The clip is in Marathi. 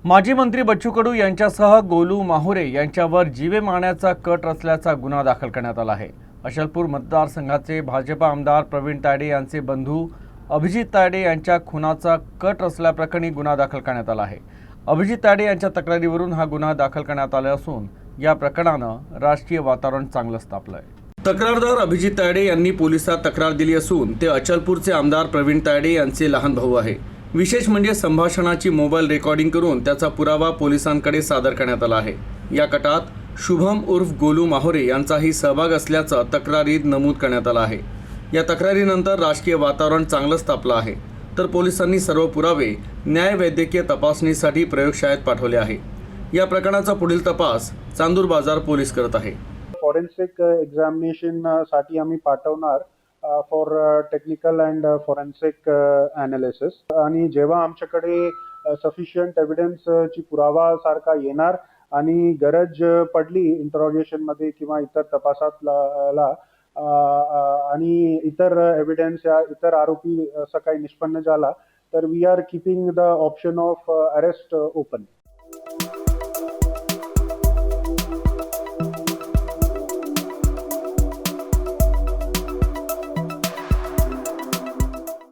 माजी मंत्री बच्चू कडू यांच्यासह गोलू माहुरे यांच्यावर जीवे मारण्याचा कट रचल्याचा गुन्हा दाखल करण्यात आला आहे। अचलपूर मतदारसंघाचे भाजपा आमदार प्रवीण तायडे यांचे बंधू अभिजित तायडे यांच्या खुनाचा कट रचल्याप्रकरणी गुन्हा दाखल करण्यात आला आहे। अभिजित तायडे यांच्या तक्रारीवरून हा गुन्हा दाखल करण्यात आला असून या प्रकरणानं राजकीय वातावरण चांगलंच तापलंय। तक्रारदार अभिजित तायडे यांनी पोलिसात तक्रार दिली असून ते अचलपूरचे आमदार प्रवीण तायडे यांचे लहान भाऊ आहे। विशेष म्हणजे संभाषणाची मोबाईल रेकॉर्डिंग करून त्याचा पुरावा पोलिसांकडे सादर करण्यात आला आहे। या कटात शुभम उर्फ गोलू माहुरे यांचाही सहभाग असल्याचं तक्रारीत नमूद करण्यात आलं आहे। या तक्रारीनंतर राजकीय वातावरण चांगलंच तापलं आहे, तर पोलिसांनी सर्व पुरावे न्याय वैद्यकीय तपासणीसाठी प्रयोगशाळेत पाठवले आहे। या प्रकरणाचा पुढील तपास चांदूर बाजार पोलीस करत आहे। फॉरेन्सिक एक्झामिनेशन साठी आम्ही पाठवणार for technical and forensic analysis, आणि जेव्हा आमच्याकडे सफिशियंट एव्हिडन्स ची पुरावा सारखा येणार आणि गरज पडली इंटरोगेशन मध्ये किंवा इतर तपासात आणि इतर एव्हिडन्स या इतर आरोपी असं काही निष्पन्न झाला तर we are keeping the option of arrest open.